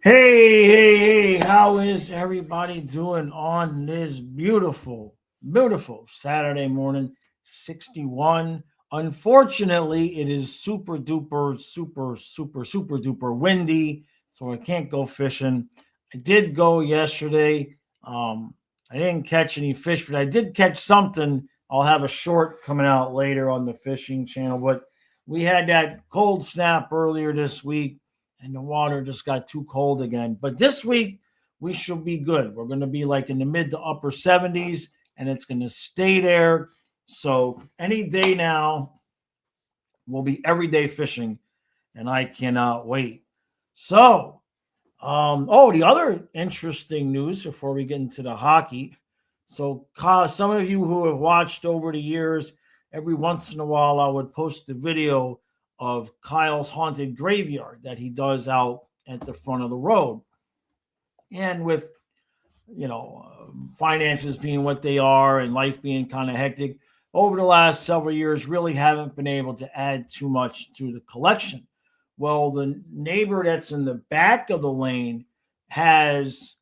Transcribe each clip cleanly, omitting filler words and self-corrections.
Hey, how is everybody doing on this beautiful Saturday morning? 61. Unfortunately, it is super duper windy, so I can't go fishing. I did go yesterday. I didn't catch any fish, but I did catch something. I'll have a short coming out later on the fishing channel, but we had that cold snap earlier this week and the water just got too cold again. But this week, we should be good. We're going to be like in the mid to upper 70s, and it's going to stay there. So any day now, we'll be everyday fishing, and I cannot wait. So, the other interesting news before we get into the hockey. So, some of you who have watched over the years, every once in a while, I would post a video of Kyle's haunted graveyard that he does out at the front of the road. And with, finances being what they are and life being kind of hectic, over the last several years, really haven't been able to add too much to the collection. Well, the neighbor that's in the back of the lane has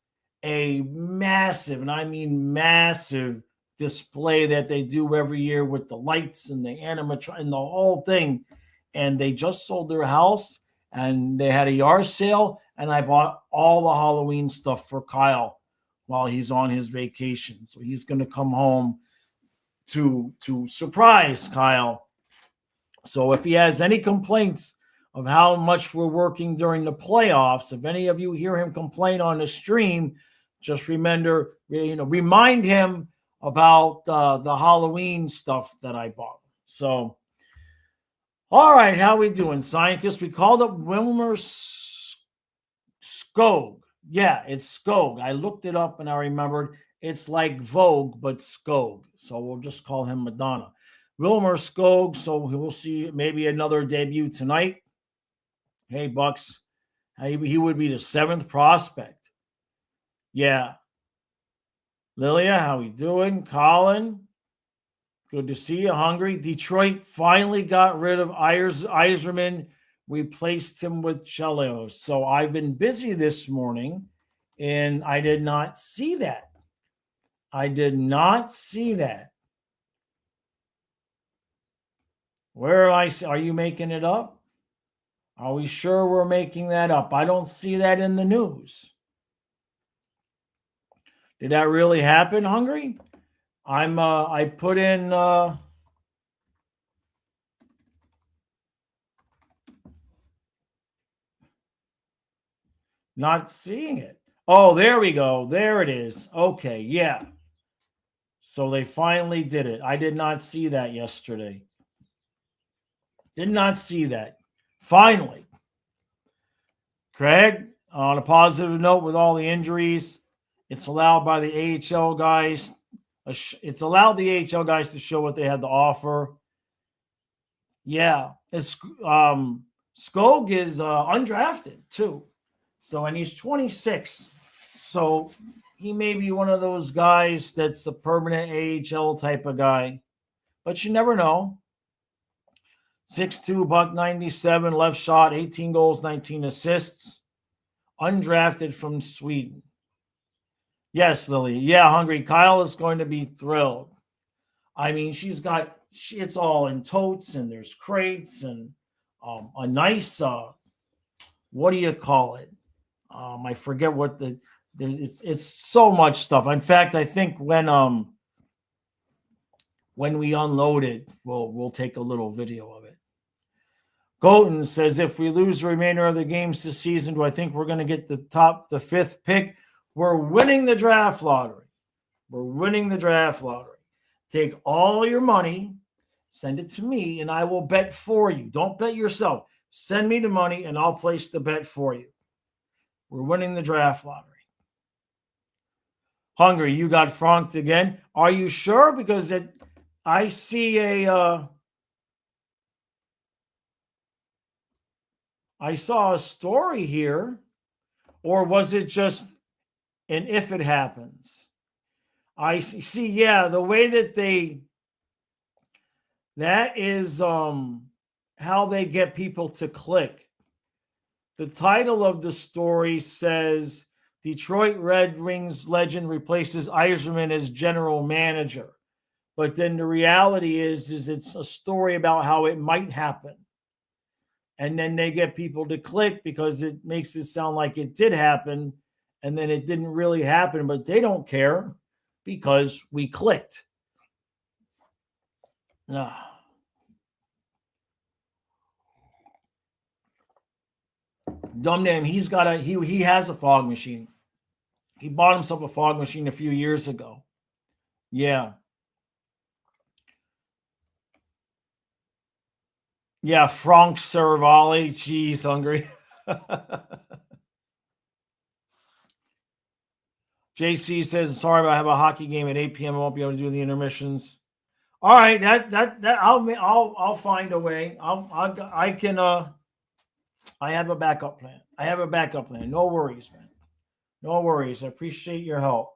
a massive, and I mean massive, display that they do every year with the lights and the animatronic and the whole thing. And they just sold their house and they had a yard sale. And I bought all the Halloween stuff for Kyle while he's on his vacation. So he's going to come home to surprise Kyle. So if he has any complaints of how much we're working during the playoffs, if any of you hear him complain on the stream, just remind him about the Halloween stuff that I bought. So, all right, how we doing, scientists? We called up Wilmer Skog. Yeah, it's Skog. I looked it up and I remembered it's like Vogue, but Skog. So we'll just call him Madonna. Wilmer Skog. So we'll see maybe another debut tonight. Hey, Bucks. He would be the 7th prospect. Yeah. Lilia, how we doing? Colin, good to see you. Hungry. Detroit finally got rid of Yzerman, replaced him with Chelios. So I've been busy this morning, and I did not see that. Where are you making it up? Are we sure we're making that up? I don't see that in the news. Did that really happen, Hungry? I put in not seeing it. Oh, there we go. There it is. Okay, yeah. So they finally did it. I did not see that yesterday. Did not see that. Finally. Craig, on a positive note, with all the injuries, it's allowed by the AHL guys. It's allowed the AHL guys to show what they had to offer. Yeah, Skog is undrafted too. So, and he's 26. So he may be one of those guys that's a permanent AHL type of guy, but you never know. 6'2", $197, left shot, 18 goals, 19 assists. Undrafted from Sweden. Yes, Lily. Yeah, Hungry. Kyle is going to be thrilled. I mean, it's all in totes and there's crates and a nice, what do you call it? I forget what it's so much stuff. In fact, I think when we unload it, we'll take a little video of it. Golden says, if we lose the remainder of the games this season, do I think we're going to get the 5th pick? We're winning the draft lottery. Take all your money, send it to me, and I will bet for you. Don't bet yourself. Send me the money, and I'll place the bet for you. We're winning the draft lottery. Hungry, you got frunked again. Are you sure? Because I see I saw a story here, or was it just an if it happens? I see, yeah, the way that is how they get people to click. The title of the story says Detroit Red Wings legend replaces Yzerman as general manager. But then the reality is it's a story about how it might happen. And then they get people to click because it makes it sound like it did happen. And then it didn't really happen, but they don't care because we clicked. Dumb name. He has a fog machine. He bought himself a fog machine a few years ago. Yeah. Yeah, Frank Cervalli. Jeez, hungry. JC says, sorry, but I have a hockey game at 8 p.m. I won't be able to do the intermissions. All right, I'll find a way. I have a backup plan. No worries, man. No worries. I appreciate your help.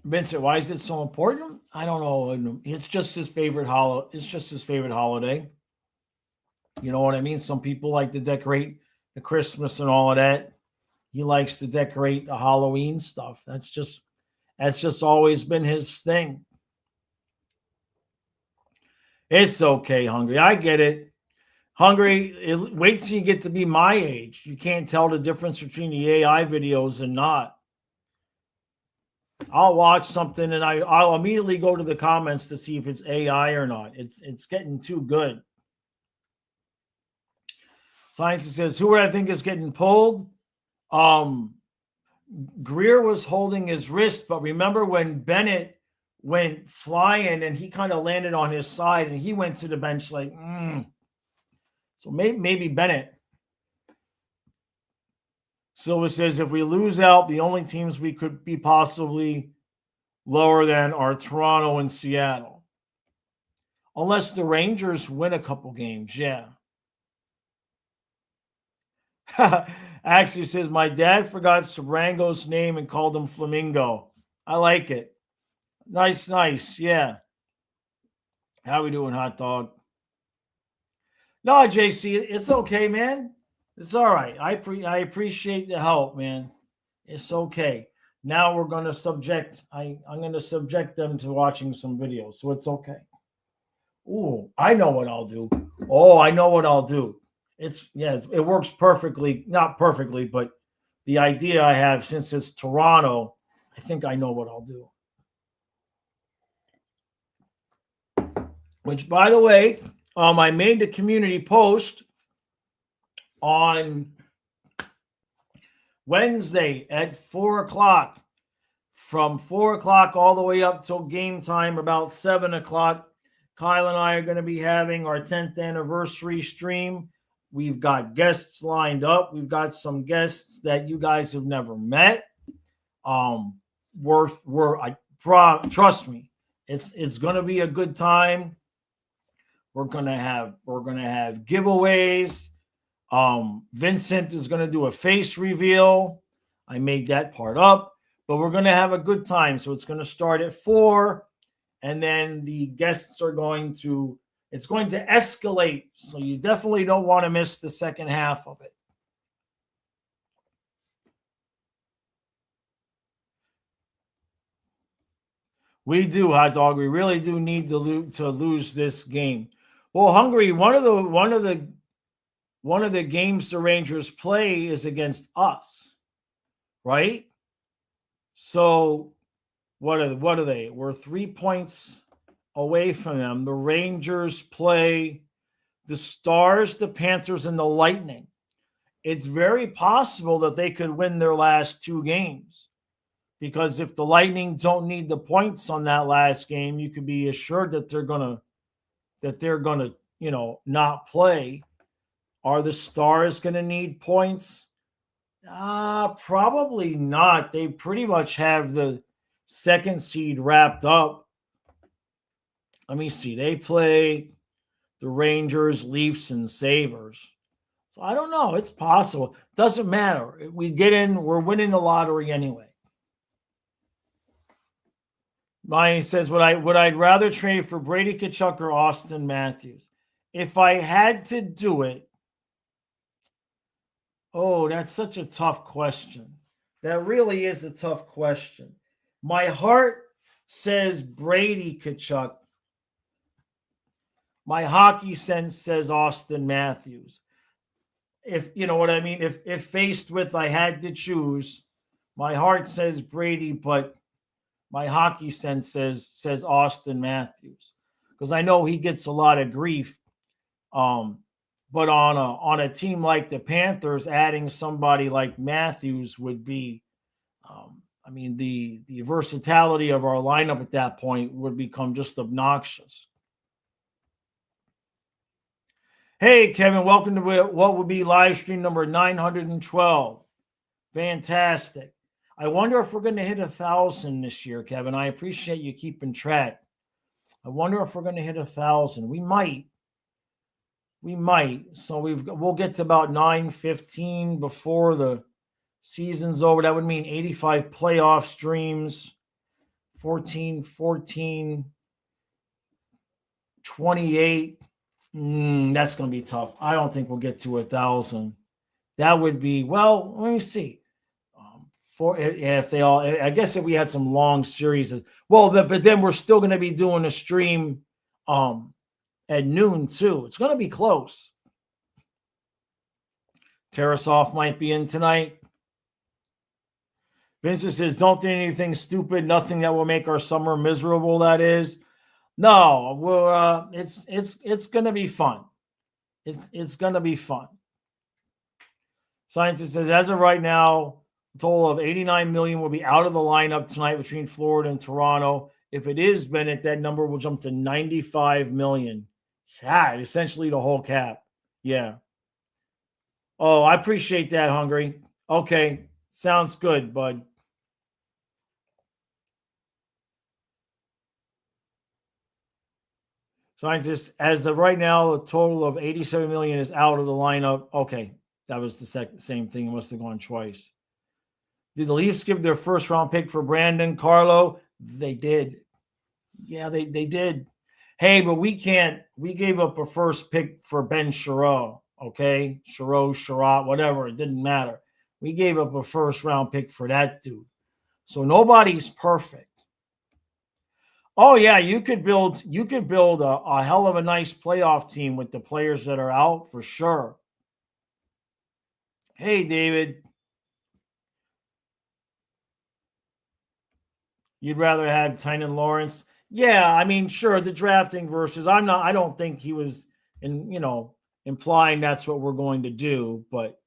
Vincent, why is it so important? I don't know. It's just his favorite holiday. You know what I mean? Some people like to decorate the Christmas and all of that. He likes to decorate the Halloween stuff. That's just always been his thing. It's okay, Hungry. I get it. Hungry, wait till you get to be my age. You can't tell the difference between the AI videos and not. I'll watch something and I'll immediately go to the comments to see if it's AI or not. It's getting too good. Scientist says, who would I think is getting pulled? Greer was holding his wrist, but remember when Bennett went flying and he kind of landed on his side and he went to the bench like, So maybe Bennett. Silva says, if we lose out, the only teams we could be possibly lower than are Toronto and Seattle. Unless the Rangers win a couple games, yeah. Actually says, my dad forgot Sabrango's name and called him Flamingo. I like it. Nice, yeah. How we doing, hot dog? No, JC, it's okay, man. It's all right. I appreciate the help, man. It's okay. Now we're going to I'm going to subject them to watching some videos, so it's okay. Ooh, I know what I'll do. Oh, I know what I'll do. It works perfectly. Not perfectly, but the idea I have, since it's Toronto, I think I know what I'll do. Which, by the way, I made the community post on Wednesday at 4:00. From 4:00 all the way up till game time, about 7:00. Kyle and I are going to be having our 10th anniversary stream. We've got guests lined up. We've got some guests that you guys have never met. Trust me, it's going to be a good time. We're gonna have giveaways. Vincent is gonna do a face reveal. I made that part up, but we're gonna have a good time. So it's gonna start at 4, and then the guests are going to escalate. So you definitely don't want to miss the second half of it. We do, hot dog. We really do need to lose this game. Well, Hungary, one of the games the Rangers play is against us, right? So what are they? We're 3 points away from them. The Rangers play the Stars, the Panthers, and the Lightning. It's very possible that they could win their last 2 games, because if the Lightning don't need the points on that last game, you could be assured that they're gonna not play. Are the Stars gonna need points? Probably not. They pretty much have the second seed wrapped up. Let me see. They play the Rangers, Leafs, and Sabres. So I don't know. It's possible. Doesn't matter. We get in, we're winning the lottery anyway. Mine says, would I rather trade for Brady Tkachuk or Austin Matthews? if I had to do it, oh, that's such a tough question. That really is a tough question. My heart says Brady Kachuk. My hockey sense says Austin Matthews. If you know what I mean, if faced with I had to choose, my heart says Brady, but my hockey sense says Austin Matthews because I know he gets a lot of grief. Um, but on a team like the Panthers, adding somebody like Matthews would be, I mean, the versatility of our lineup at that point would become just obnoxious. Hey, Kevin, welcome to what would be live stream number 912. Fantastic. I wonder if we're going to hit 1,000 this year, Kevin. I appreciate you keeping track. I wonder if we're going to hit 1,000. We might. We might. So we'll get to about 915 before the season's over. That would mean 85 playoff streams, 14, 28. That's going to be tough. I don't think we'll get to 1,000. That would be, well, let me see. If they all, I guess if we had some long series, but then we're still going to be doing a stream at noon too. It's going to be close. Tarasoff might be in tonight. Vincent says, don't do anything stupid, nothing that will make our summer miserable, that is. No, it's going to be fun. It's going to be fun. Scientist says, as of right now, a total of 89 million will be out of the lineup tonight between Florida and Toronto. If it is Bennett, that number will jump to 95 million. Yeah, essentially the whole cap. Yeah. Oh, I appreciate that, Hungry. Okay, sounds good, bud. Scientist, as of right now, a total of 87 million is out of the lineup. Okay, that was the same thing. It must have gone twice. Did the Leafs give their first round pick for Brandon Carlo? They did. Yeah, they did. Hey, but we can't. We gave up a first pick for Ben Sherratt. Okay, Sherratt, whatever. It didn't matter. We gave up a first round pick for that dude. So nobody's perfect. Oh yeah, you could build a hell of a nice playoff team with the players that are out for sure. Hey, David. You'd rather have Tynan Lawrence? Yeah, I mean, sure, the drafting versus I don't think he was implying that's what we're going to do, but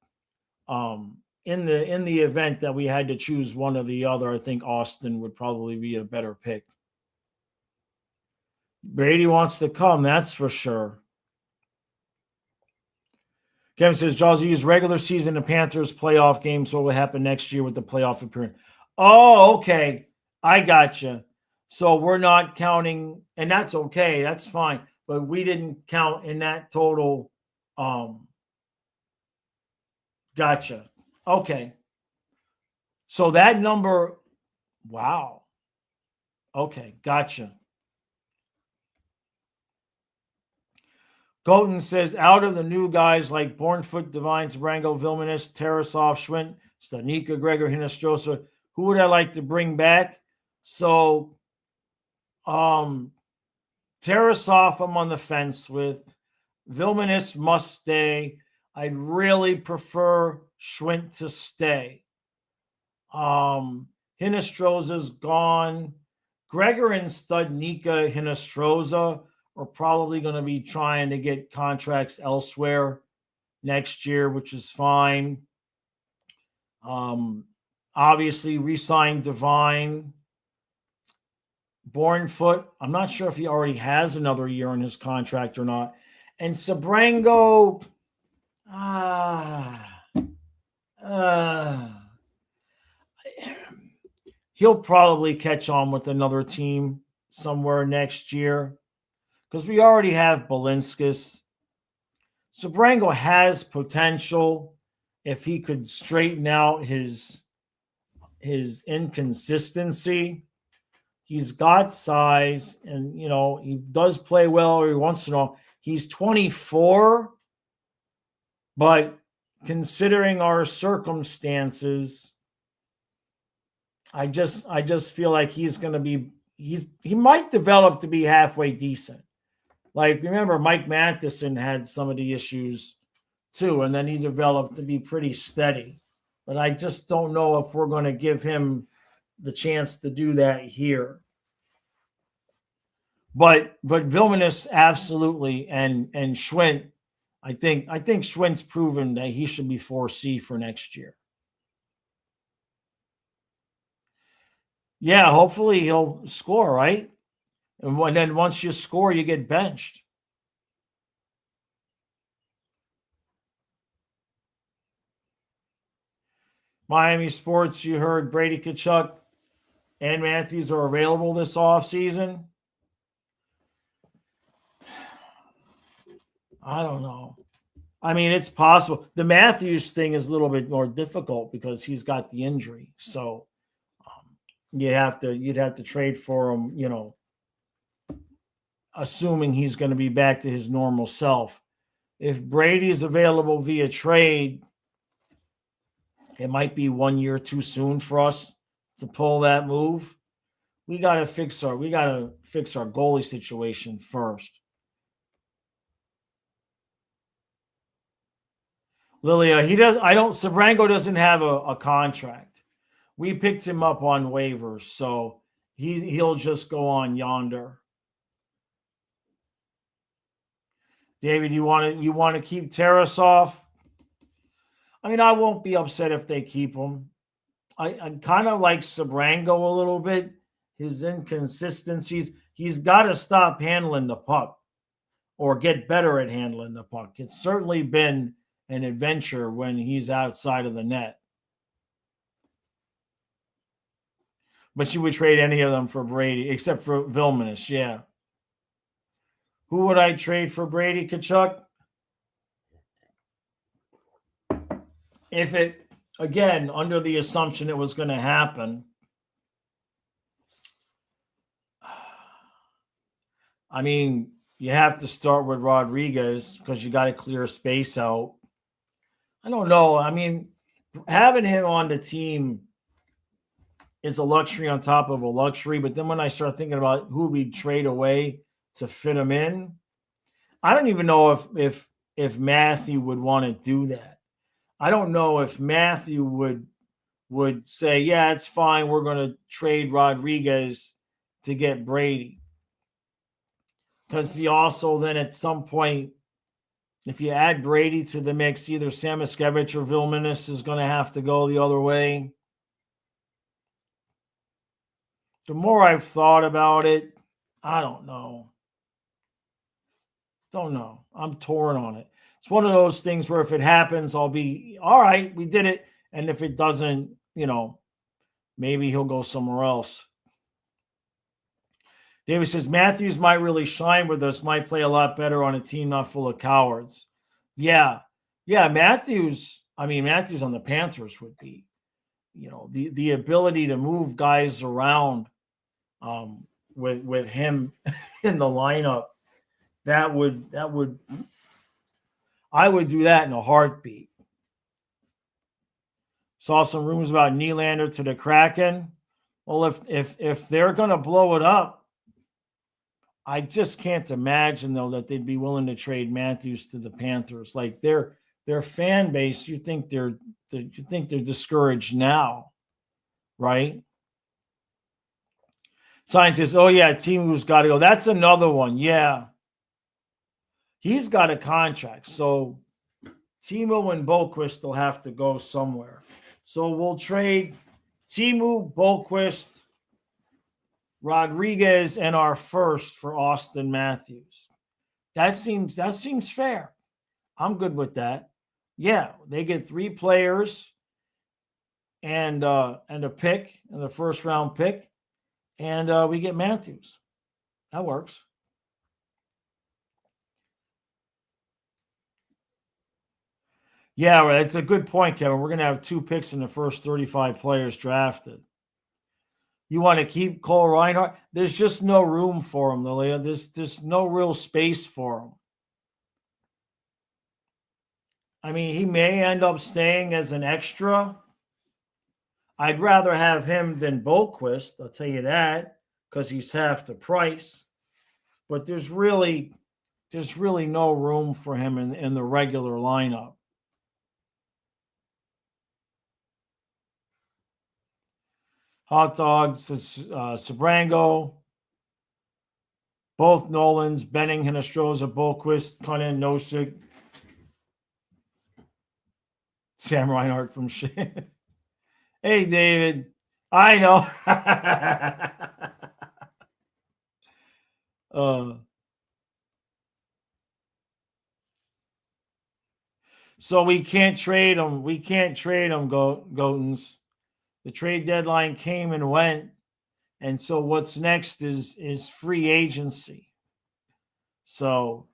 in the event that we had to choose one or the other, I think Austin would probably be a better pick. Brady wants to come, that's for sure. Kevin says, Jaws use regular season the Panthers playoff games. What will happen next year with the playoff appearance? Oh, okay. I gotcha. So we're not counting, and that's okay. That's fine. But we didn't count in that total. Gotcha. Okay. So that number, wow. Okay, gotcha. Golden says, out of the new guys like Bornfoot, Divine, Sabrango, Vilmanis, Tarasov, Schwint, Stanika, Gregor, Hinostrosa, who would I like to bring back? So, Tarasov, I'm on the fence with. Vilmanis must stay. I'd really prefer Schwint to stay. Hinostroza's gone. Gregor and Studnika Hinostroza are probably going to be trying to get contracts elsewhere next year, which is fine. Obviously, re-signed Divine. Bornfoot, I'm not sure if he already has another year on his contract or not. And Sabrango, he'll probably catch on with another team somewhere next year because we already have Balinskis. Sabrango has potential if he could straighten out his inconsistency. He's got size, and he does play well every once in a while. He's 24, but considering our circumstances, I just feel like he's going to be he might develop to be halfway decent. Like, remember, Mike Matheson had some of the issues too, and then he developed to be pretty steady. But I just don't know if we're going to give him the chance to do that here. But Vilmanis absolutely, and Schwint, I think Schwint's proven that he should be 4C for next year. Yeah, hopefully he'll score, right? And then once you score, you get benched. Miami Sports, you heard Brady Tkachuk and Matthews are available this offseason. I don't know. I mean, it's possible. The Matthews thing is a little bit more difficult because he's got the injury. So you'd have to trade for him, assuming he's going to be back to his normal self. If Brady's available via trade, it might be 1 year too soon for us to pull that move. We got to fix our goalie situation first. Lilia, Sabrango doesn't have a contract. We picked him up on waivers, so he'll just go on yonder. David, you want to keep Tarasov? I mean, I won't be upset if they keep him. I kind of like Sabrango a little bit. His inconsistencies. He's got to stop handling the puck or get better at handling the puck. It's certainly been an adventure when he's outside of the net. But you would trade any of them for Brady, except for Vilmanis, yeah. Who would I trade for Brady Tkachuk? If it, again, under the assumption it was going to happen, I mean, you have to start with Rodriguez because you got to clear space out. I don't know. I mean, having him on the team is a luxury on top of a luxury. But then when I start thinking about who we'd trade away to fit him in, I don't even know if Matthew would want to do that. I don't know if Matthew would say, yeah, it's fine. We're going to trade Rodriguez to get Brady. Because he also then at some point, if you add Brady to the mix, either Samoskevich or Vilmanis is going to have to go the other way. The more I've thought about it, I don't know. I'm torn on it. It's one of those things where if it happens, I'll be, all right, we did it. And if it doesn't, maybe he'll go somewhere else. David says, Matthews might really shine with us, might play a lot better on a team not full of cowards. Yeah, Matthews on the Panthers would be, the ability to move guys around with him in the lineup, I would do that in a heartbeat. Saw some rumors about Nylander to the Kraken. Well, if they're going to blow it up, I just can't imagine, though, that they'd be willing to trade Matthews to the Panthers. Like their fan base, you think they're discouraged now, right? Scientists, oh yeah, Timu's got to go. That's another one. Yeah, he's got a contract, so Timu and Boquist will have to go somewhere. So we'll trade Timu, Boquist, Rodriguez, and our first for Austin Matthews. That seems fair. I'm good with that. Yeah, they get 3 players and a pick, and the first round pick, and we get Matthews. That works. Yeah, it's a good point, Kevin. We're going to have 2 picks in the first 35 players drafted. You want to keep Cole Reinhardt? There's just no room for him, Lilia. There's no real space for him. I mean, he may end up staying as an extra. I'd rather have him than Boquist, I'll tell you that, because he's half the price. But there's really no room for him in the regular lineup. Hot dogs, Sabrango, both Nolans, Benning, Hinestroza, Boquist, Cunnin, Nosik, Sam Reinhart from shit. Hey, David. I know. uh, so we can't trade him. We can't trade him, Gotens. The trade deadline came and went. And so what's next is free agency. So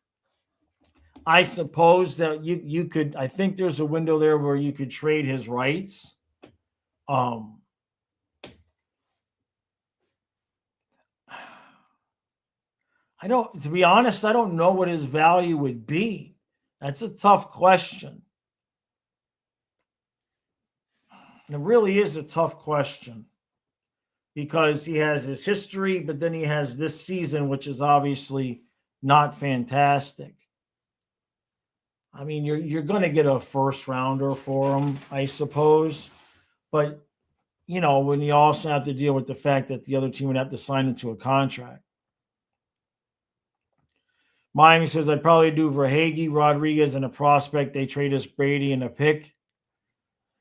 I suppose that you could. I think there's a window there where you could trade his rights. Um, I don't. To be honest, I don't know what his value would be. That's a tough question. It really is a tough question because he has his history, but then he has this season, which is obviously not fantastic. I mean, you're going to get a first rounder for him, I suppose, but when you also have to deal with the fact that the other team would have to sign into a contract. Miami says I'd probably do Verhage, Rodriguez, and a prospect. They trade us Brady and a pick.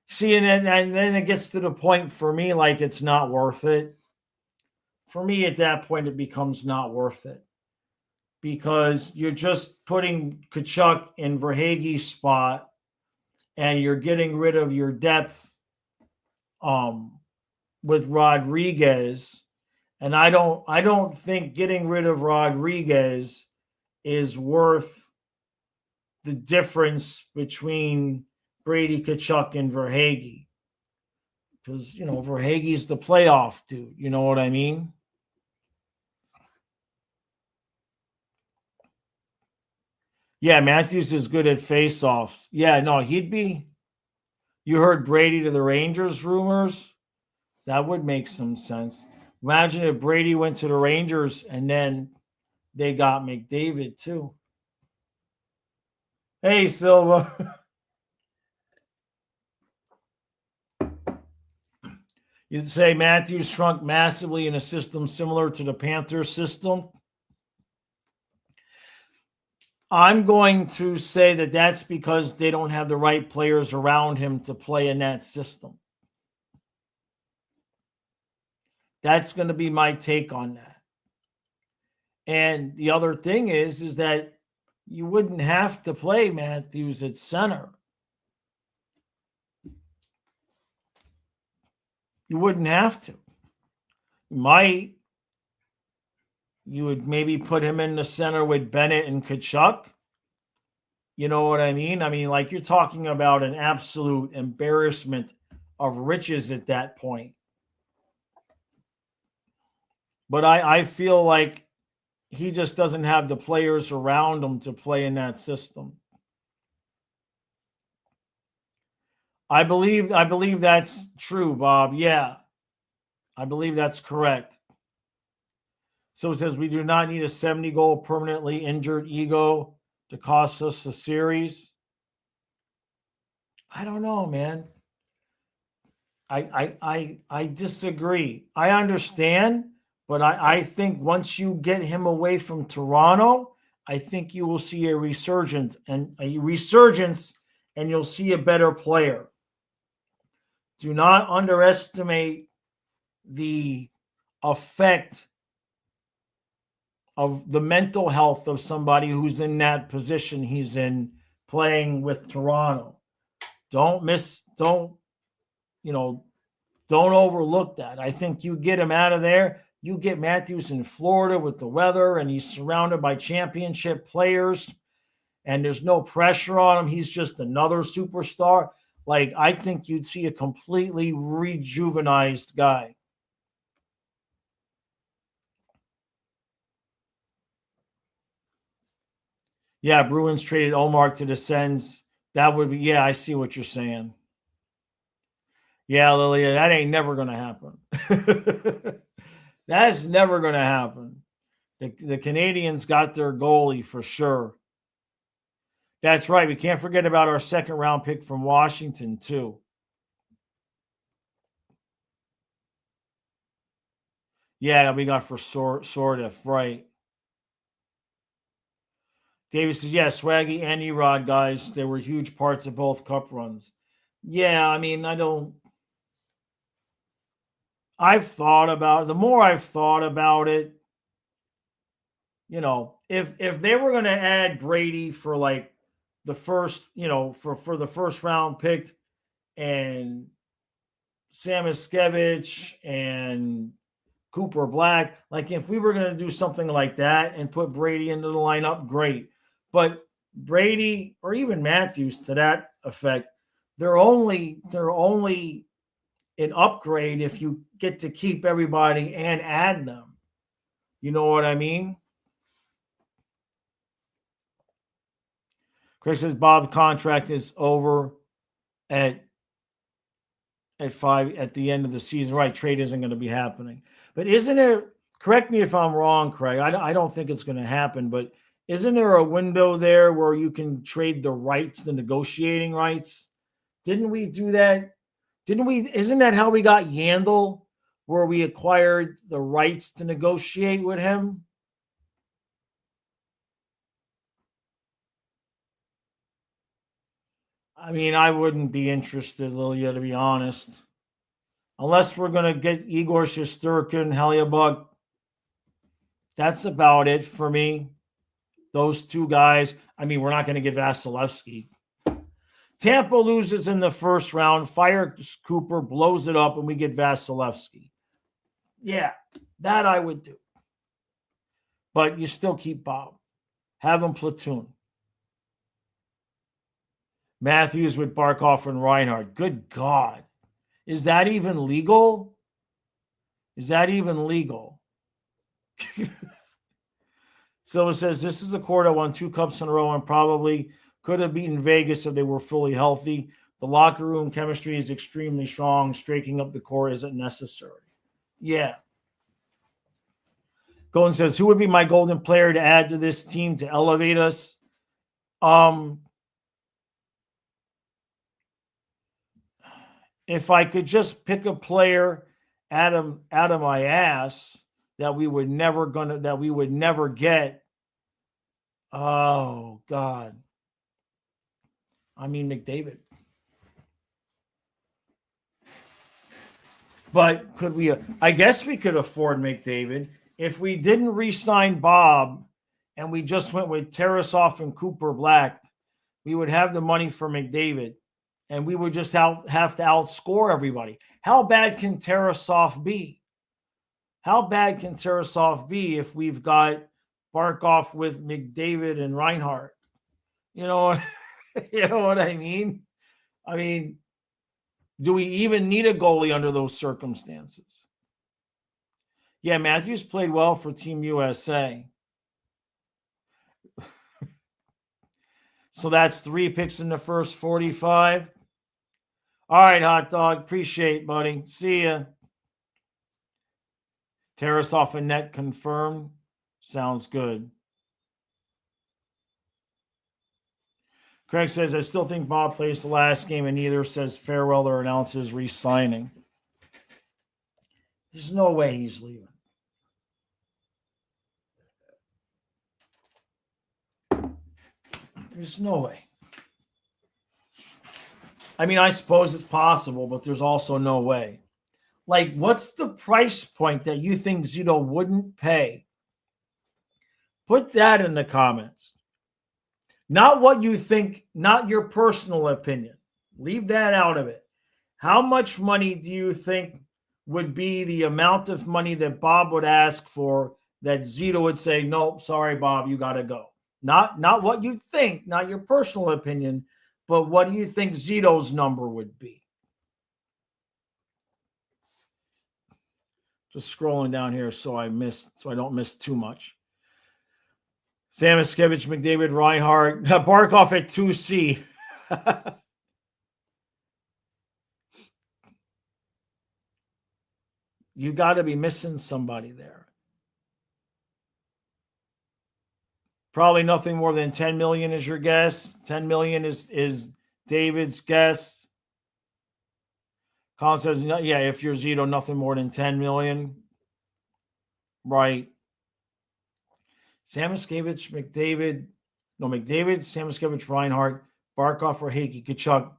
See, and then it gets to the point for me like it's not worth it. For me, at that point, it becomes not worth it because you're just putting Kachuk in Verhage's spot and you're getting rid of your depth with Rodriguez. And I don't think getting rid of Rodriguez is worth the difference between Brady, Kachuk, and Verhage. Because, Verhage's the playoff dude. You know what I mean? Yeah, Matthews is good at faceoffs. Yeah, no, he'd be. You heard Brady to the Rangers rumors? That would make some sense. Imagine if Brady went to the Rangers and then they got McDavid too. Hey, Silva. You'd say Matthews shrunk massively in a system similar to the Panthers system. I'm going to say that that's because they don't have the right players around him to play in that system. That's going to be my take on that. And the other thing is that you wouldn't have to play Matthews at center. You wouldn't have to. You would maybe put him in the center with Bennett and Kachuk. You know what I mean? I mean, like you're talking about an absolute embarrassment of riches at that point. But I feel like he just doesn't have the players around him to play in that system. I believe that's true, Bob. Yeah. I believe that's correct. So it says we do not need a 70-goal permanently injured ego to cost us the series. I don't know, man. I disagree. I understand, but I think once you get him away from Toronto, I think you will see a resurgence and you'll see a better player. Do not underestimate the effect of the mental health of somebody who's in that position he's in playing with Toronto. Don't overlook that. I think you get him out of there. You get Matthews in Florida with the weather, and he's surrounded by championship players, and there's no pressure on him. He's just another superstar. Like, I think you'd see a completely rejuvenized guy. Yeah, Bruins traded Omar to the Sens That would be, yeah, I see what you're saying. Yeah, Lilia, that ain't never going to happen. That's never going to happen. The Canadians got their goalie for sure. That's right. We can't forget about our second round pick from Washington, too. Yeah, we got for sort of, right. David says, yeah, Swaggy and Erod, guys, they were huge parts of both cup runs. Yeah, I mean, I've thought about it. The more I've thought about it, if they were going to add Brady for like the first, for the first round pick and Samiskevich and Cooper Black, like if we were going to do something like that and put Brady into the lineup, great. But Brady or even Matthews to that effect, they're only an upgrade if you get to keep everybody and add them. You know what I mean? Chris says Bob's contract is over at 5 at the end of the season. Right, trade isn't going to be happening. But isn't there? Correct me if I'm wrong, Craig. I don't think it's going to happen. But isn't there a window there where you can trade the rights, the negotiating rights? Didn't we do that? Didn't we? Isn't that how we got Yandel, where we acquired the rights to negotiate with him? I mean, I wouldn't be interested, Lilia, to be honest. Unless we're going to get Igor Shesterkin, Hellebuyck. That's about it for me. Those two guys. I mean, we're not going to get Vasilevsky. Tampa loses in the first round, fires Cooper, blows it up, and we get Vasilevsky. Yeah, that I would do. But you still keep Bob. Have him platoon. Matthews with Barkov and Reinhardt. Good God. Is that even legal? Is that even legal? Silva says, this is a core that won 2 cups in a row and probably could have beaten Vegas if they were fully healthy. The locker room chemistry is extremely strong. Straightening up the core isn't necessary. Yeah. Golden says, who would be my golden player to add to this team to elevate us? If I could just pick a player out of my ass that we would never get. Oh God. I mean McDavid. But could we? I guess we could afford McDavid if we didn't re-sign Bob and we just went with Tarasov and Cooper Black. We would have the money for McDavid, and we would just have to outscore everybody. How bad can Tarasov be? How bad can Tarasov be if we've got Barkov with McDavid and Reinhardt? You know, you know what I mean? I mean, do we even need a goalie under those circumstances? Yeah, Matthews played well for Team USA. So that's 3 picks in the first 45. All right, hot dog. Appreciate it, buddy. See ya. Tarasov and net confirmed. Sounds good. Craig says, I still think Bob plays the last game, and neither says farewell or announces re-signing. There's no way he's leaving. There's no way. I mean, I suppose it's possible, but there's also no way. Like, what's the price point that you think Zito wouldn't pay? Put that in the comments. Not what you think, not your personal opinion. Leave that out of it. How much money do you think would be the amount of money that Bob would ask for that Zito would say, nope, sorry, Bob, you got to go? Not what you think, not your personal opinion, but what do you think Zito's number would be? Just scrolling down here so I don't miss too much. Samiskevich, McDavid, Reinhardt, Barkov at 2C. You got to be missing somebody there. Probably nothing more than 10 million is your guess. 10 million is David's guess. Colin says, yeah, if you're Zito, nothing more than 10 million. Right. Samoskevich, McDavid, Samoskevich, Reinhardt, Barkov, or Hakey, Kachuk.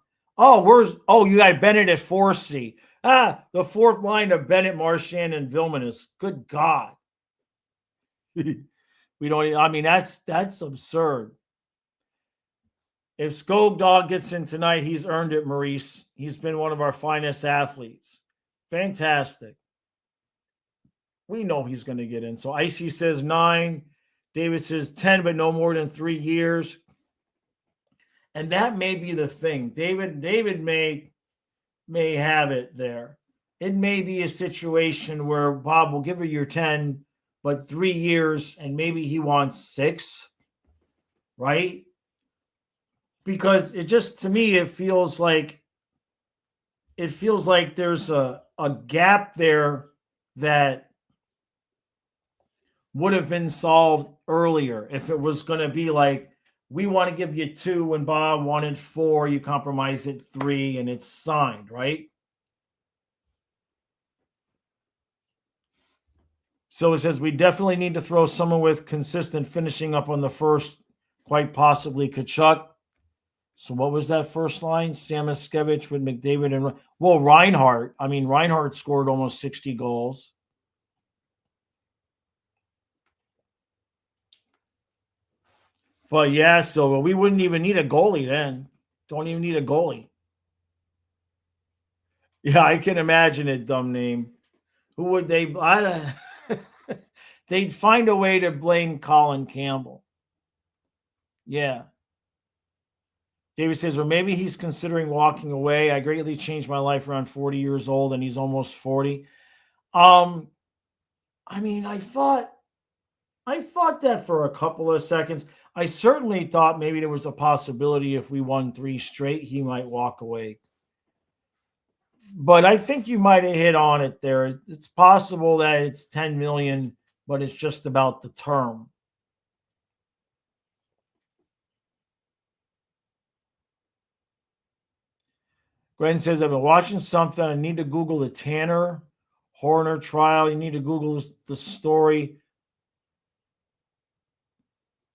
You got Bennett at 4C. The fourth line of Bennett, Marchand, and Vilmanis. Good God. That's absurd. If Skog Dog gets in tonight, he's earned it, Maurice. He's been one of our finest athletes. Fantastic. We know he's going to get in. So Icy says 9. David says 10, but no more than 3 years. And that may be the thing. David may have it there. It may be a situation where Bob will give her your 10, but 3 years, and maybe he wants 6, right? Because it just, to me, it feels like there's a gap there that would have been solved earlier if it was going to be like, we want to give you 2 when Bob wanted 4, you compromise at 3, and it's signed, right? So it says we definitely need to throw someone with consistent finishing up on the first, quite possibly Kachuk. So what was that first line? Samoskevich with McDavid and Reinhardt. I mean, Reinhardt scored almost 60 goals. But yeah, so we wouldn't even need a goalie then. Don't even need a goalie. Yeah, I can imagine it, dumb name. Who would they? They'd find a way to blame Colin Campbell. Yeah. David says, or maybe he's considering walking away. I greatly changed my life around 40 years old, and he's almost 40. I thought that for a couple of seconds. I certainly thought maybe there was a possibility if we won 3 straight, he might walk away. But I think you might have hit on it there. It's possible that it's 10 million, but it's just about the term. Glenn says, I've been watching something. I need to Google the Tanner Horner trial. You need to Google the story.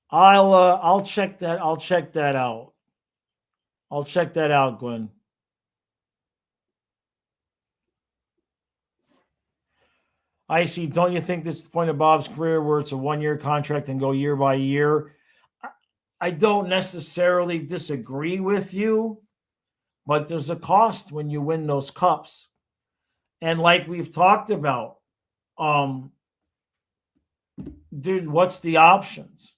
I'll check that. I'll check that out. I'll check that out, Glenn. I see. Don't you think this is the point of Bob's career where it's a 1-year contract and go year by year? I don't necessarily disagree with you, but there's a cost when you win those cups. And like we've talked about, dude, what's the options?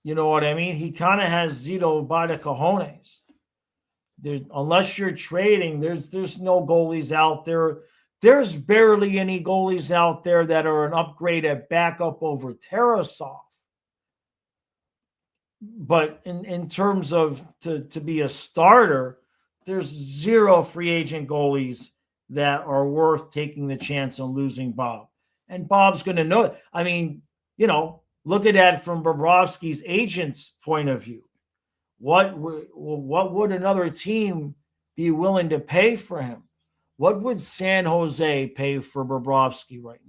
You know what I mean? He kind of has Zito by the cojones. Unless you're trading, there's no goalies out there. There's barely any goalies out there that are an upgrade at backup over Tarasov. But in terms of to be a starter, there's 0 free agent goalies that are worth taking the chance on losing Bob. And Bob's going to know it. I mean, look at that from Bobrovsky's agent's point of view. What would another team be willing to pay for him? What would San Jose pay for Bobrovsky right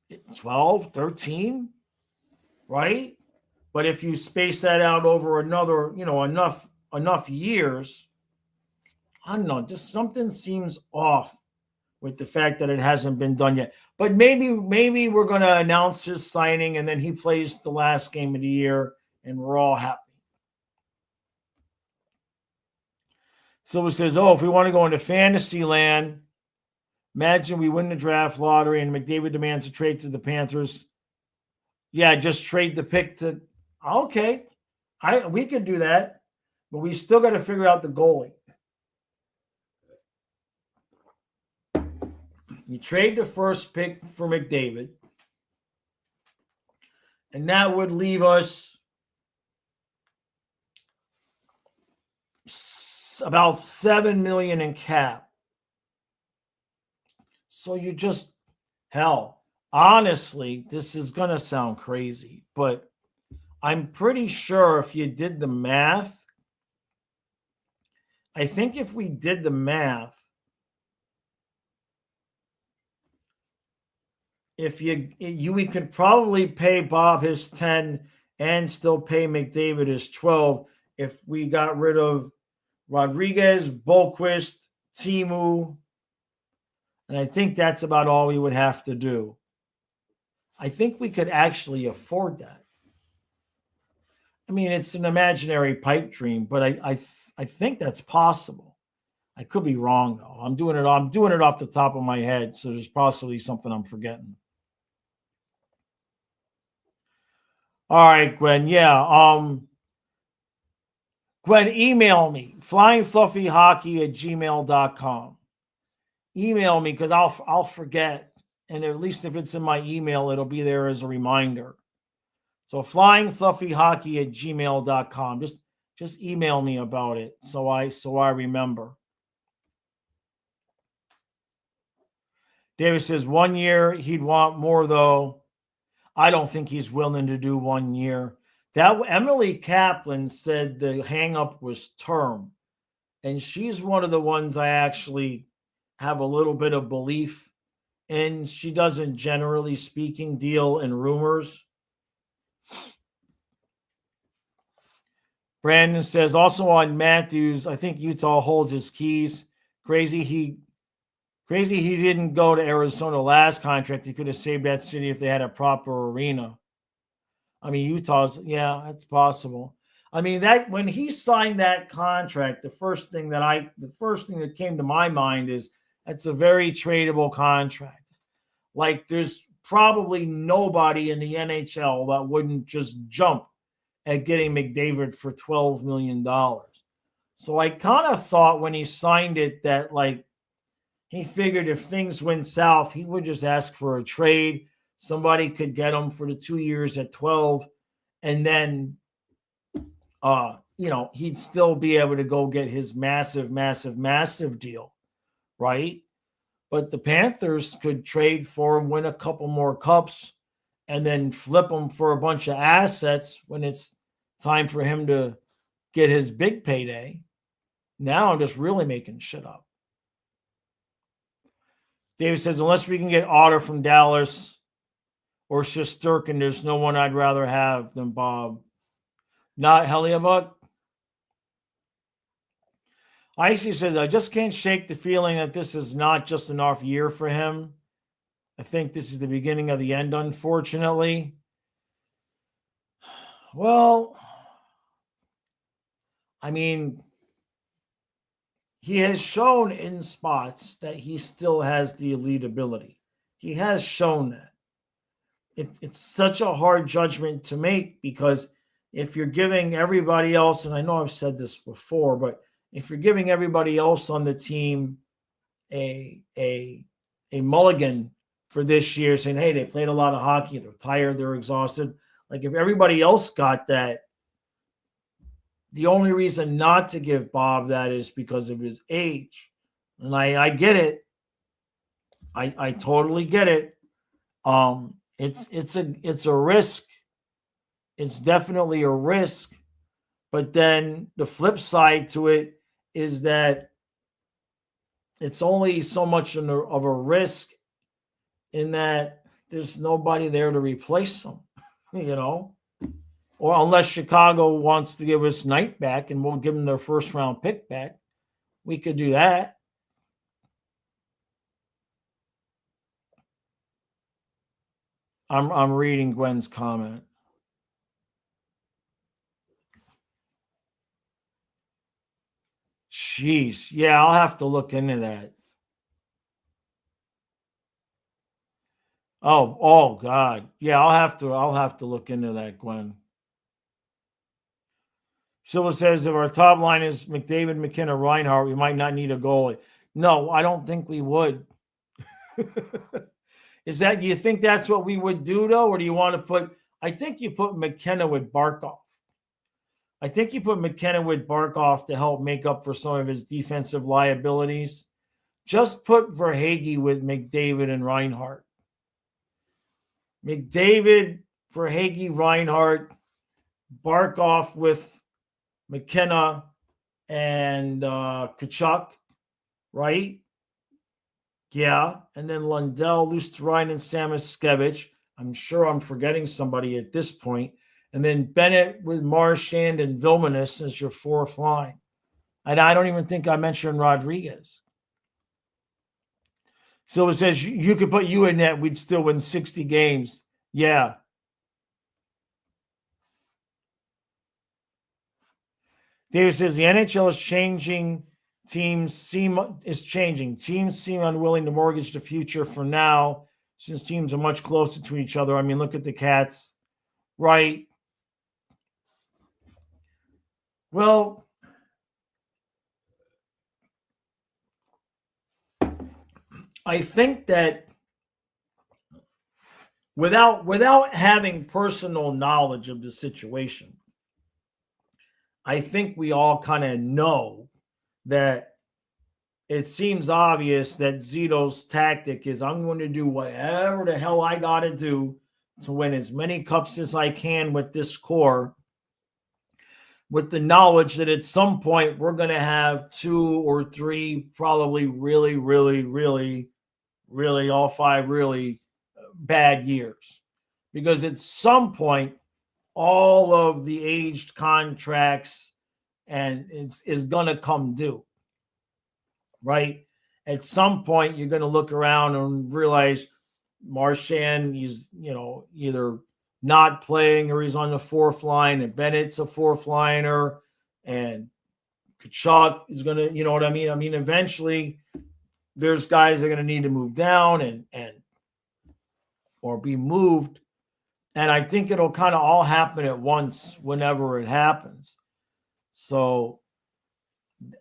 now? 12, 13, right? But if you space that out over another, enough years, I don't know, just something seems off with the fact that it hasn't been done yet. But maybe we're going to announce his signing and then he plays the last game of the year and we're all happy. Silver says, if we want to go into fantasy land, imagine we win the draft lottery and McDavid demands a trade to the Panthers. Yeah, just trade the pick to – okay. We could do that, but we still got to figure out the goalie. You trade the first pick for McDavid, and that would leave us about $7 million in cap. So you just, hell, honestly, this is going to sound crazy, but I'm pretty sure if you did the math, I think if we did the math, if we could probably pay Bob his 10 and still pay McDavid his 12 if we got rid of Rodriguez, Bolquist, Timu, and I think that's about all we would have to do. I think we could actually afford that. I mean, it's an imaginary pipe dream, but I think that's possible. I could be wrong though. I'm doing it off the top of my head, so there's possibly something I'm forgetting. All right, Gwen. Yeah. Gwen, email me, flyingfluffyhockey@gmail.com. Email me because I'll forget. And at least if it's in my email, it'll be there as a reminder. So flyingfluffyhockey@gmail.com. Just email me about it so I remember. David says 1 year, he'd want more though. I don't think he's willing to do 1 year. That Emily Kaplan said the hang-up was term. And she's one of the ones I actually have a little bit of belief in. She doesn't, generally speaking, deal in rumors. Brandon says, also on Matthews, I think Utah holds his keys. Crazy he didn't go to Arizona last contract. He could have saved that city if they had a proper arena. I mean, Utah's, yeah, that's possible. I mean, that when he signed that contract, the first thing that came to my mind is that's a very tradable contract. Like, there's probably nobody in the NHL that wouldn't just jump at getting McDavid for $12 million. So I kind of thought when he signed it that, like, he figured if things went south, he would just ask for a trade. Somebody could get him for the 2 years at 12, and then, he'd still be able to go get his massive, massive, massive deal, right? But the Panthers could trade for him, win a couple more cups, and then flip him for a bunch of assets when it's time for him to get his big payday. Now I'm just really making shit up. David says, unless we can get Otter from Dallas or Shesterkin, there's no one I'd rather have than Bob. Not Hellebuyck. Icy says, I just can't shake the feeling that this is not just an off year for him. I think this is the beginning of the end, unfortunately. Well, I mean, he has shown in spots that he still has the elite ability. He has shown that. It's such a hard judgment to make because if you're giving everybody else, and I know I've said this before, but if you're giving everybody else on the team a mulligan for this year, saying, hey, they played a lot of hockey, they're tired, they're exhausted. Like if everybody else got that, the only reason not to give Bob that is because of his age. And I get it. I totally get it. It's a risk. It's definitely a risk. But then the flip side to it is that it's only so much of a risk in that there's nobody there to replace them, Or unless Chicago wants to give us Knight back and we'll give them their first round pick back, we could do that. I'm reading Gwen's comment. Jeez. Yeah, I'll have to look into that. Oh God. Yeah, I'll have to look into that, Gwen. Silva says if our top line is McDavid, McKinnon, Reinhart, we might not need a goalie. No, I don't think we would. Do you think that's what we would do though? Or do you want to I think you put McKenna with Barkov. I think you put McKenna with Barkov to help make up for some of his defensive liabilities. Just put Verhage with McDavid and Reinhart. McDavid, Verhage, Reinhart, Barkov with McKenna and Kachuk, right? Yeah. And then Lundell, Lusterine, and Samoskevich. I'm sure I'm forgetting somebody at this point. And then Bennett with Marchand and Vilmanis as your fourth line. And I don't even think I mentioned Rodriguez. So it says you could put you in net, we'd still win 60 games. Yeah. David says the NHL is changing. Teams seem unwilling to mortgage the future for now, since teams are much closer to each other. I mean, look at the Cats, right? Well, I think that without having personal knowledge of the situation, I think we all kind of know that it seems obvious that Zito's tactic is I'm going to do whatever the hell I got to do to win as many cups as I can with this core, with the knowledge that at some point we're going to have 2 or 3 probably really, really, really, really all 5 really bad years. Because at some point, all of the aged contracts and is going to come due, right? At some point, you're going to look around and realize Marchand is, either not playing or he's on the fourth line, and Bennett's a fourth liner, and Kachuk is going to, you know what I mean? I mean, eventually there's guys that are going to need to move down and or be moved. And I think it'll kind of all happen at once whenever it happens. So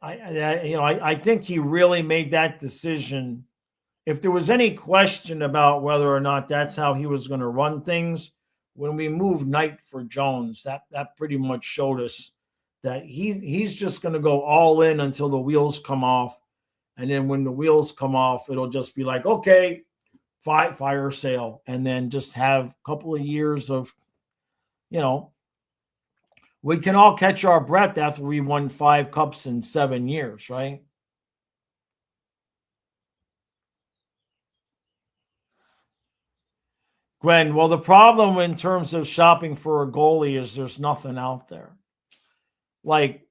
I think he really made that decision. If there was any question about whether or not that's how he was going to run things, when we moved Knight for Jones, that pretty much showed us that he's just going to go all in until the wheels come off. And then when the wheels come off, it'll just be like, okay, fire sale, and then just have a couple of years of, we can all catch our breath after we won 5 cups in 7 years, right? Gwen, well, the problem in terms of shopping for a goalie is there's nothing out there. Like,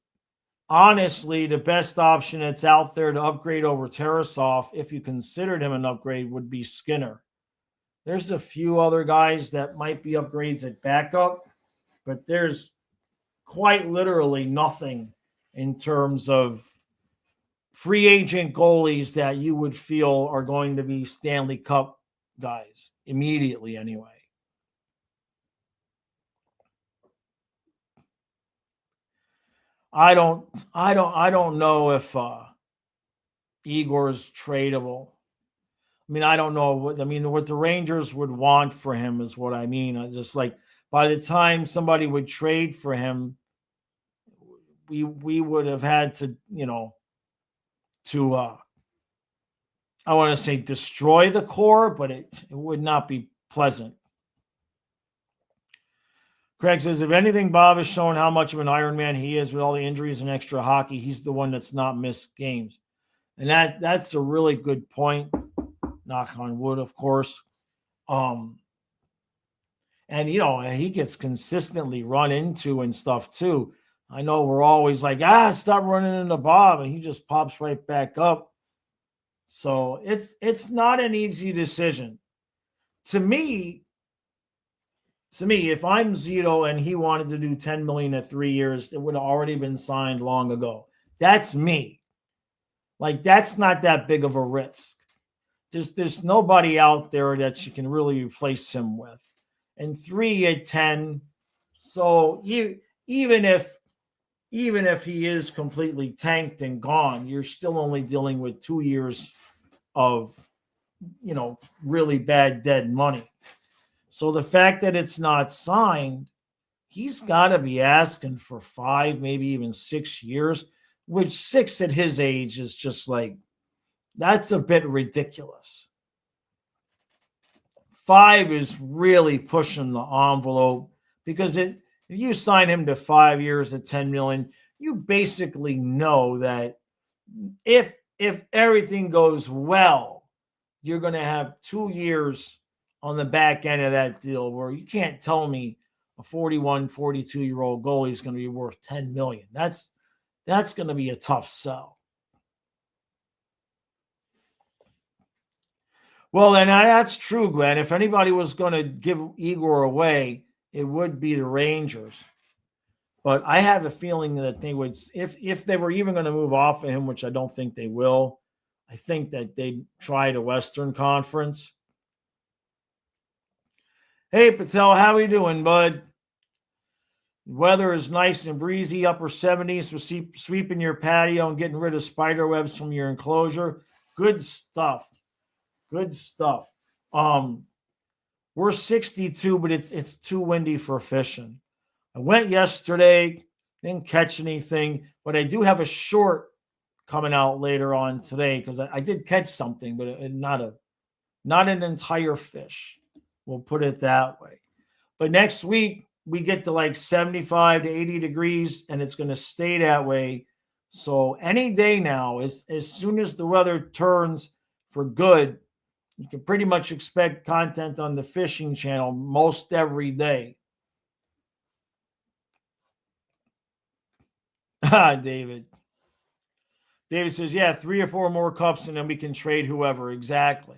honestly, the best option that's out there to upgrade over Tarasov, if you considered him an upgrade, would be Skinner. There's a few other guys that might be upgrades at backup, but there's quite literally nothing in terms of free agent goalies that you would feel are going to be Stanley Cup guys immediately anyway. I don't know if Igor's tradable. I mean, I don't know what the Rangers would want for him is what I mean. I just like by the time somebody would trade for him, we would have had to, I want to say destroy the core, but it would not be pleasant. Craig says, if anything, Bob has shown how much of an Iron Man he is with all the injuries and extra hockey. He's the one that's not missed games. And that's a really good point. Knock on wood, of course. And, he gets consistently run into and stuff, too. I know we're always like, stop running into Bob, and he just pops right back up. So it's not an easy decision. To me, if I'm Zito and he wanted to do $10 million at 3 years, it would have already been signed long ago. That's me. Like, that's not that big of a risk. There's nobody out there that you can really replace him with. And 3 at 10. So even if he is completely tanked and gone, you're still only dealing with 2 years of, really bad dead money. So the fact that it's not signed he's got to be asking for 5, maybe even 6 years, which 6 at his age is just like, that's a bit ridiculous. 5 is really pushing the envelope because if you sign him to 5 years at 10 million, you basically know that if everything goes well, you're going to have 2 years on the back end of that deal where you can't tell me a 41, 42-year-old goalie is going to be worth 10 million. That's going to be a tough sell. Well, and that's true, Glenn. If anybody was going to give Igor away, it would be the Rangers. But I have a feeling that they would, if they were even going to move off of him, which I don't think they will, I think that they'd try the Western Conference. Hey, Patel, how are you doing, bud? Weather is nice and breezy, upper 70s for sweeping your patio and getting rid of spider webs from your enclosure. Good stuff. Good stuff. We're 62, but it's too windy for fishing. I went yesterday, didn't catch anything, but I do have a short coming out later on today because I did catch something, but not an entire fish. We'll put it that way. But next week, we get to like 75 to 80 degrees, and it's going to stay that way. So any day now, as soon as the weather turns for good, you can pretty much expect content on the fishing channel most every day. David. David says, yeah, 3 or 4 more cups, and then we can trade whoever. Exactly.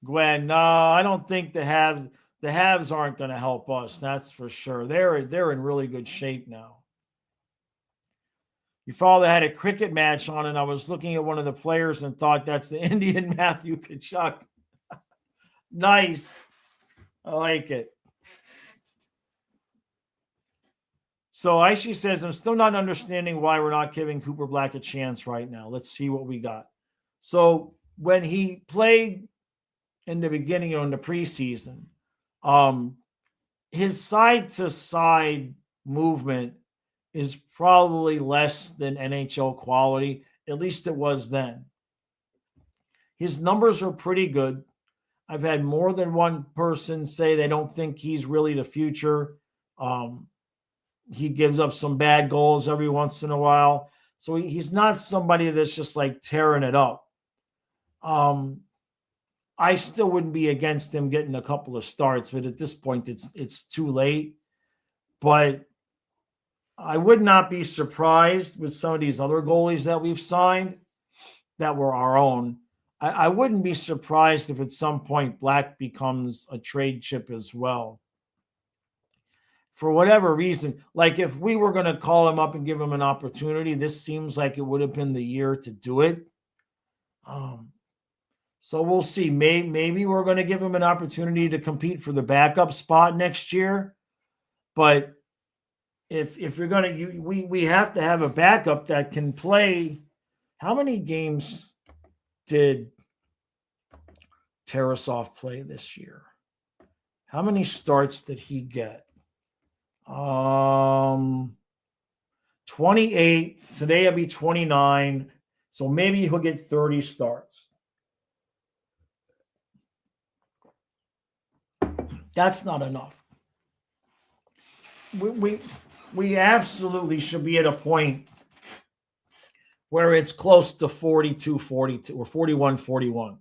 Gwen, no, I don't think the Habs aren't going to help us. That's for sure. They're in really good shape now. Your father had a cricket match on, and I was looking at one of the players and thought that's the Indian Matthew Tkachuk. Nice. I like it. So Aishi says, I'm still not understanding why we're not giving Cooper Black a chance right now. Let's see what we got. So when he played in the beginning in the preseason, his side-to-side movement is probably less than NHL quality. At least it was then. His numbers are pretty good. I've had more than one person say they don't think he's really the future. He gives up some bad goals every once in a while. So he's not somebody that's just like tearing it up. I still wouldn't be against him getting a couple of starts, but at this point, it's too late. But I would not be surprised with some of these other goalies that we've signed that were our own. I wouldn't be surprised if at some point Black becomes a trade chip as well. For whatever reason, like if we were going to call him up and give him an opportunity, this seems like it would have been the year to do it. So we'll see. Maybe we're going to give him an opportunity to compete for the backup spot next year. But if you're going to, we have to have a backup that can play. How many games did Tarasov play this year? How many starts did he get? 28. Today will be 29. So maybe he'll get 30 starts. That's not enough. We absolutely should be at a point where it's close to 42 or 41.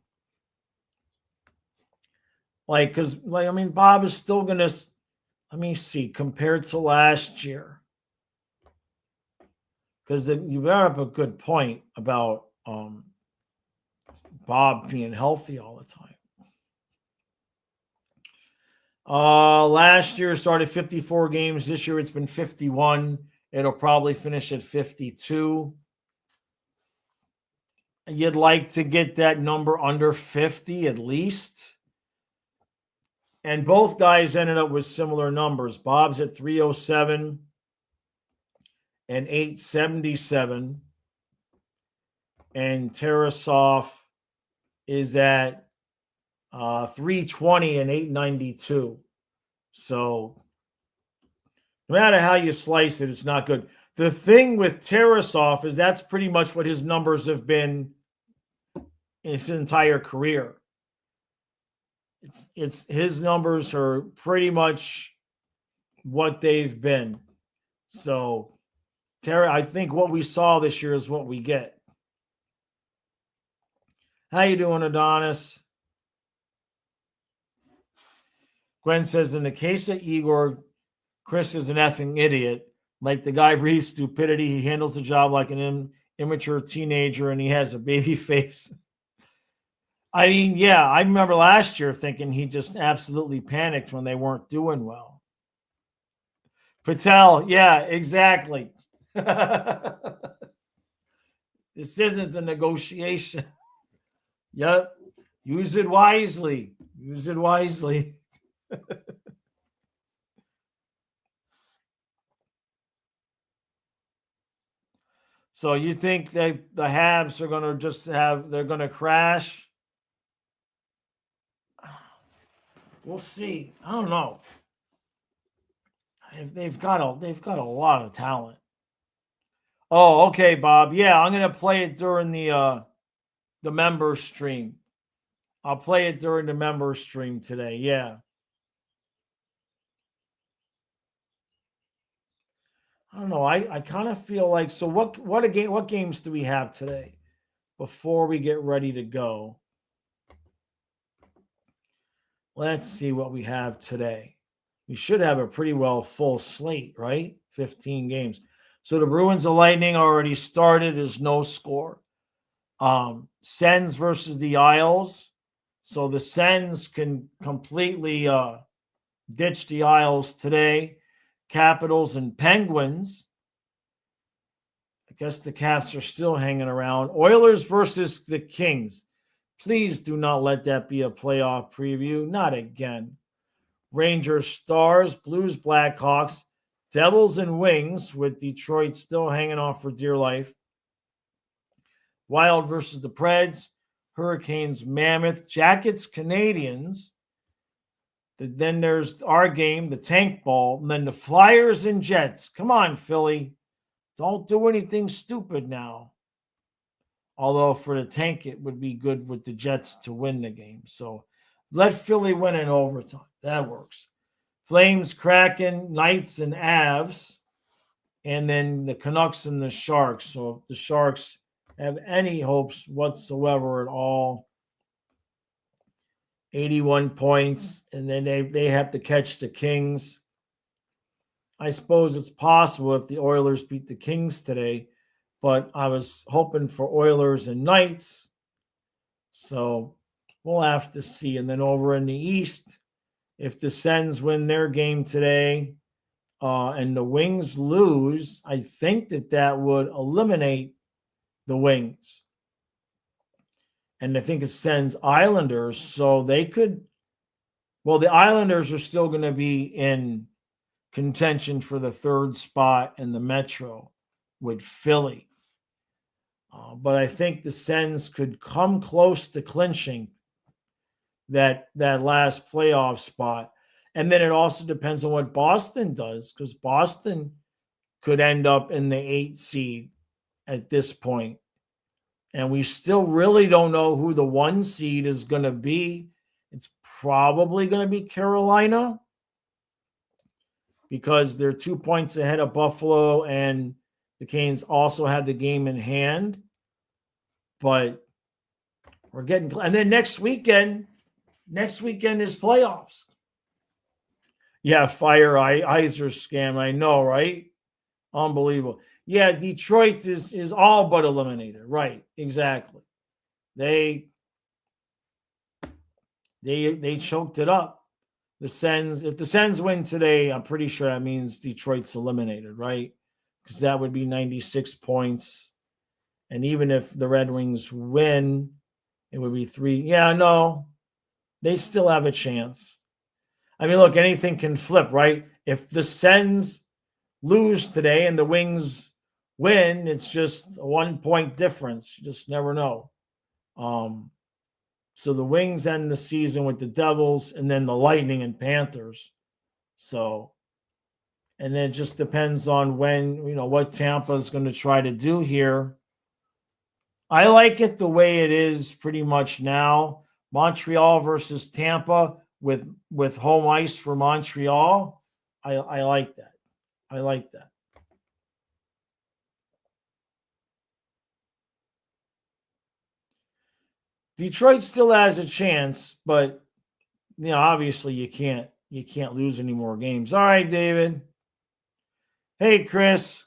Like, because, like, I mean, Bob is still going to, let me see, compared to last year. Because you brought up a good point about Bob being healthy all the time. Last year started 54 games. This year it's been 51. It'll probably finish at 52. You'd like to get that number under 50 at least. And both guys ended up with similar numbers. Bob's at 307 and 877. And Tarasov is at 320 and 892. So no matter how you slice it, it's not good. The thing with Tarasov is that's pretty much what his numbers have been in his entire career. It's his numbers are pretty much what they've been. So I think what we saw this year is what we get. How you doing, Adonis? Gwen says, in the case of Igor, Chris is an effing idiot. Like the guy breathes stupidity. He handles the job like an immature teenager, and he has a baby face. I mean, yeah, I remember last year thinking he just absolutely panicked when they weren't doing well. Patel, yeah, exactly. This isn't a negotiation. Yep. Use it wisely. Use it wisely. So you think that the Habs are going to they're going to crash? We'll see. I don't know. They've got a lot of talent. Oh, okay, Bob. Yeah, I'm going to play it during the member stream. I'll play it during the member stream today. Yeah. I don't know. I kind of feel like, so what games do we have today before we get ready to go? Let's see what we have today. We should have a pretty well full slate, right? 15 games. So the Bruins of Lightning already started. There's no score. Sens versus the Isles. So the Sens can completely ditch the Isles today. Capitals and Penguins. I guess the Caps are still hanging around. Oilers versus the Kings. Please do not let that be a playoff preview. Not again. Rangers, Stars, Blues, Blackhawks, Devils, and Wings, with Detroit still hanging on for dear life. Wild versus the Preds, Hurricanes, Mammoth, Jackets, Canadians. Then there's our game, the Tank Ball, and then the Flyers and Jets. Come on, Philly. Don't do anything stupid now. Although for the Tank, it would be good with the Jets to win the game. So let Philly win in overtime. That works. Flames, Kraken, Knights, and Avs. And then the Canucks and the Sharks. So if the Sharks have any hopes whatsoever at all, 81 points, and then they have to catch the Kings. I suppose it's possible if the Oilers beat the Kings today, but I was hoping for Oilers and Knights. So we'll have to see. And then over in the East, if the Sens win their game today and the Wings lose, I think that would eliminate the Wings. And I think it sends Islanders, so they could. Well, the Islanders are still going to be in contention for the third spot in the Metro with Philly. But I think the Sens could come close to clinching that last playoff spot. And then it also depends on what Boston does, because Boston could end up in the 8th seed at this point. And we still really don't know who the 1 seed is going to be. It's probably going to be Carolina because they're 2 points ahead of Buffalo, and the Canes also have the game in hand. But we're getting, and then next weekend is playoffs. Yeah, fire Iser scam. I know, right? Unbelievable. Yeah, Detroit is all but eliminated. Right, exactly. They choked it up. The Sens, if the Sens win today, I'm pretty sure that means Detroit's eliminated, right? Because that would be 96 points. And even if the Red Wings win, it would be 3. Yeah, no, they still have a chance. I mean, look, anything can flip, right? If the Sens lose today and the Wings win, it's just a 1 point difference. You just never know. So the Wings end the season with the Devils and then the Lightning and Panthers So, and then it just depends on when, what Tampa is going to try to do here. I like it the way it is pretty much now. Montreal versus Tampa with home ice for Montreal. I like that. I like that. Detroit still has a chance, but obviously you can't lose any more games. All right, David. Hey, Chris.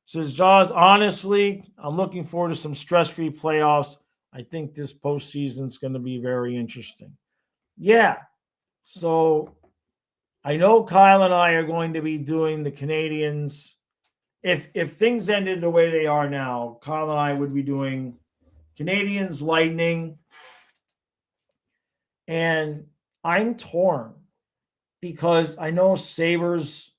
Says Jaws, honestly, I'm looking forward to some stress-free playoffs. I think this postseason is going to be very interesting. Yeah. So I know Kyle and I are going to be doing the Canadians. If things ended the way they are now, Kyle and I would be doing Canadians, Lightning, and I'm torn because I know Sabres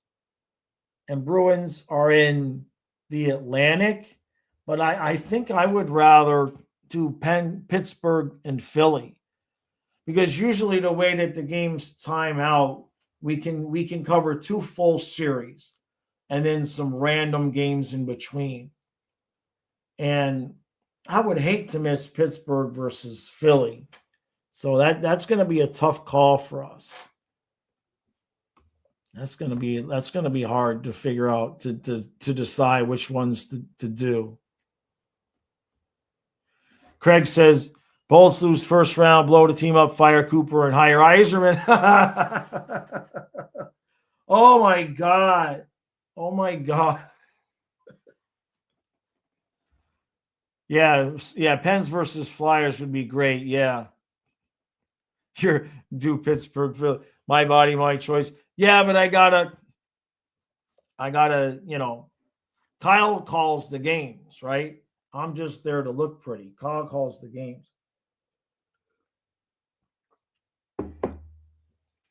and Bruins are in the Atlantic, but I think I would rather do Pittsburgh and Philly, because usually the way that the games time out, we can cover 2 full series and then some random games in between. And I would hate to miss Pittsburgh versus Philly. So that's going to be a tough call for us. That's going to be hard to figure out, to decide which ones to do. Craig says, Bolts lose first round, blow the team up, fire Cooper, and hire Yzerman. Oh, my God. Oh, my God. Yeah, Pens versus Flyers would be great. Yeah. You're do Pittsburgh, Philly. My body, my choice. Yeah, but I gotta, Kyle calls the games, right? I'm just there to look pretty. Kyle calls the games.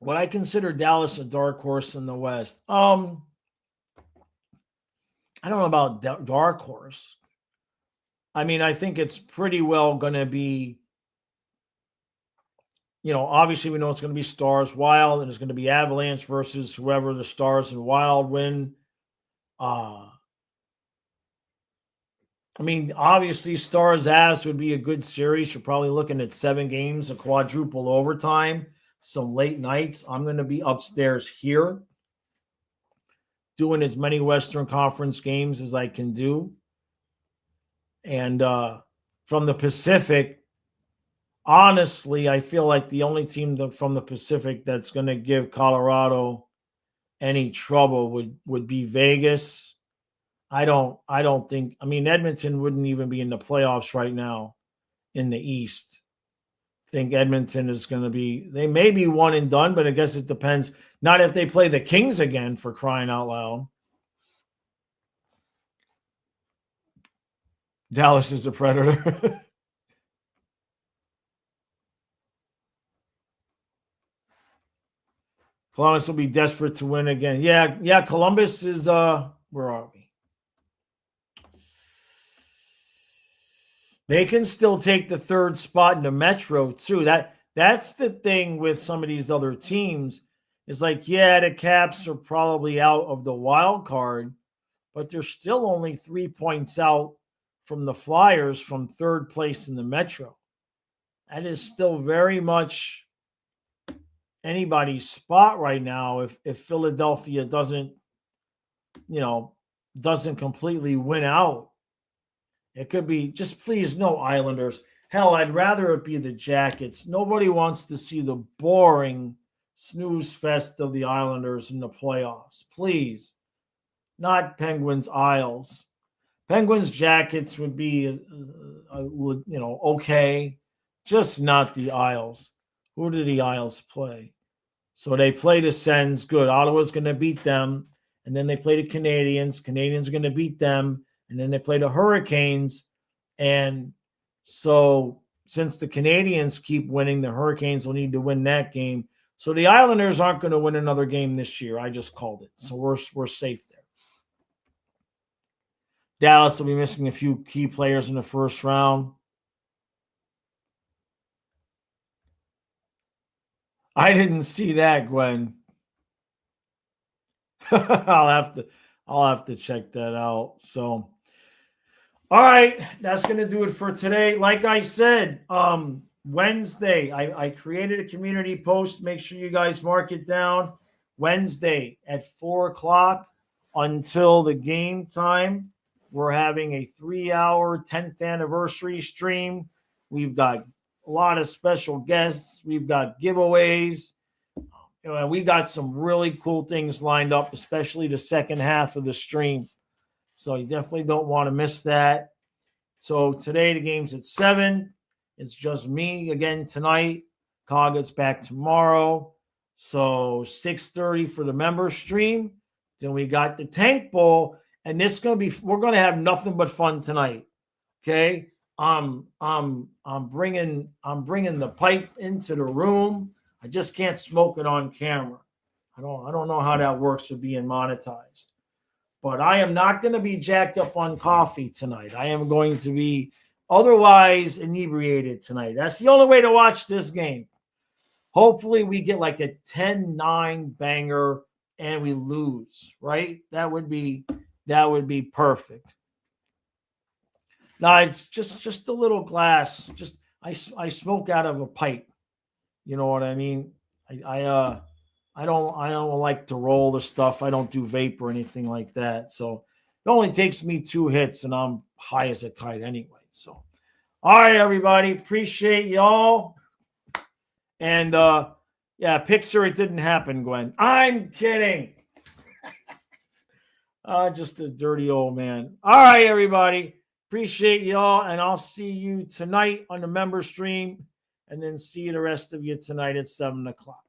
Would I consider Dallas a dark horse in the West? I don't know about dark horse. I mean, I think it's pretty well going to be, obviously we know it's going to be Stars, Wild, and it's going to be Avalanche versus whoever the Stars and Wild win. I mean, obviously Stars Avs would be a good series. You're probably looking at 7 games, a quadruple overtime, some late nights. I'm going to be upstairs here doing as many Western Conference games as I can do. And from the Pacific, honestly, I feel like the only team from the Pacific that's going to give Colorado any trouble would be Vegas. I don't think, Edmonton wouldn't even be in the playoffs right now in the East. I think Edmonton is going to be, they may be one and done, but I guess it depends. Not if they play the Kings again, for crying out loud. Dallas is a predator. Columbus will be desperate to win again. Yeah. Columbus is, where are we? They can still take the 3rd spot in the Metro too. That's the thing with some of these other teams. Is like, yeah, the Caps are probably out of the wild card, but they're still only 3 points out from the Flyers from 3rd place in the Metro. That is still very much anybody's spot right now if Philadelphia doesn't completely win out. It could be, just please, no Islanders. Hell, I'd rather it be the Jackets. Nobody wants to see the boring snooze fest of the Islanders in the playoffs. Please. Not Penguins, Isles. Penguins, Jackets would be, okay. Just not the Isles. Who do the Isles play? So they play the Sens. Good. Ottawa's going to beat them. And then they play the Canadians. Canadians are going to beat them. And then they play the Hurricanes. And so since the Canadians keep winning, the Hurricanes will need to win that game. So the Islanders aren't going to win another game this year. I just called it. So we're safe there. Dallas will be missing a few key players in the first round. I didn't see that, Gwen. I'll have to check that out. So, all right, that's gonna do it for today. Like I said, Wednesday, I created a community post. Make sure you guys mark it down. Wednesday at 4 o'clock until the game time. We're having a 3-hour 10th anniversary stream. We've got a lot of special guests. We've got giveaways. We got some really cool things lined up, especially the second half of the stream. So you definitely don't want to miss that. So today the game's at 7. It's just me again tonight. Kyle gets back tomorrow. So 6:30 for the member stream. Then we got the Tank Bowl, and we're gonna have nothing but fun tonight. Okay. I'm bringing the pipe into the room. I just can't smoke it on camera. I don't know how that works with being monetized. But I am not going to be jacked up on coffee tonight. I am going to be otherwise inebriated tonight. That's the only way to watch this game. Hopefully we get like a 10-9 banger and we lose, right? That would be perfect. Now it's just a little glass. Just I smoke out of a pipe. You know what I mean? I don't like to roll the stuff. I don't do vape or anything like that. So it only takes me 2 hits and I'm high as a kite anyway. So all right, everybody. Appreciate y'all. And yeah, Pixar, it didn't happen, Gwen. I'm kidding. Just a dirty old man. All right, everybody. Appreciate y'all, and I'll see you tonight on the member stream, and then see the rest of you tonight at 7 o'clock.